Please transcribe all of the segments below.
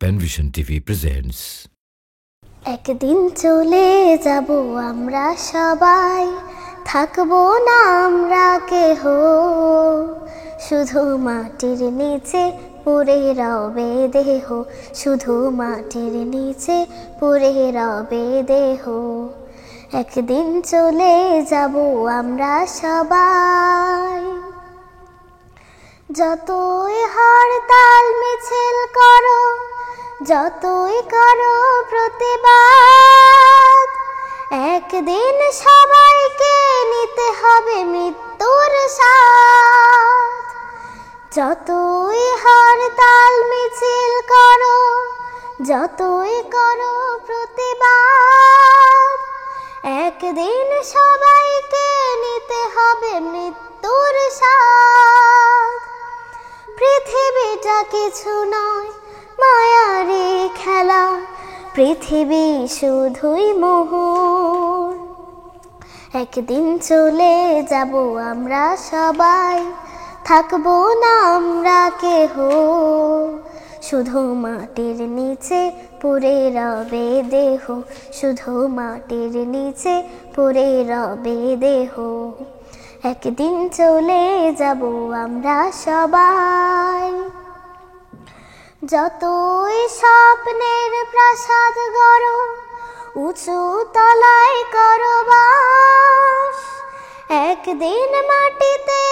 Panvision TV presents. একদিন চলে যাব আমরা সবাই, থাকবো না আমরা কেহ, শুধু মাটির নিচে পড়ে রবে দেহ, শুধু মাটির নিচে পড়ে রবে দেহ। একদিন চলে যাব আমরা সবাই। যতই হরতাল মিছিল করো, যতই করো প্রতিবাদ, একদিন সবাইকে নিতে হবে মৃত্যুর স্বাদ। যতই হরতাল মিছিল করো, যতই করো প্রতিবাদ, একদিন সবাইকে নিতে হবে মৃত্যুর স্বাদ। পৃথিবীটা কিছু নয় মায়ারই খেলা, পৃথিবী শুধুই মোহর। একদিন চলে যাব আমরা সবাই, থাকবো না আমরা কেহ, শুধু মাটির নিচে পড়ে রবে দেহ, শুধু মাটির নিচে পড়ে রবে দেহ। একদিন চলে যাব আমরা সবাই। যতই স্বপ্নের প্রাসাদ গড়ো, উঁচু তলায় করো বাস, একদিন মাটিতে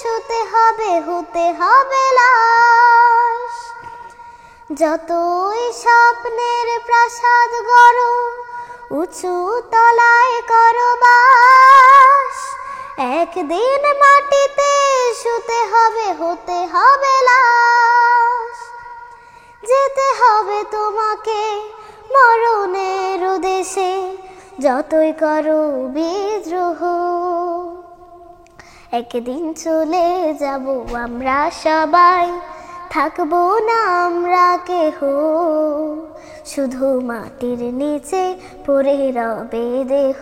শুতে হবে, হতে হবে লাশ। যতই স্বপ্নের প্রাসাদ গড়ো, উঁচু তলায় করো বাস, একদিন মাটিতে শুতে হবে, হতে হবে লাশ। যেতে হবে তোমাকে মরণের দেশে, যতই করো বিদ্রোহ। একদিন চলে যাব আমরা সবাই, থাকবো না আমরা কেহ, শুধু মাটির নিচে পড়ে রবে দেহ,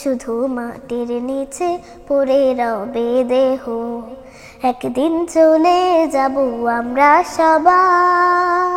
শুধু মাটির নিচে পড়ে রবে দেহ। একদিন চলে যাব আমরা সবাই।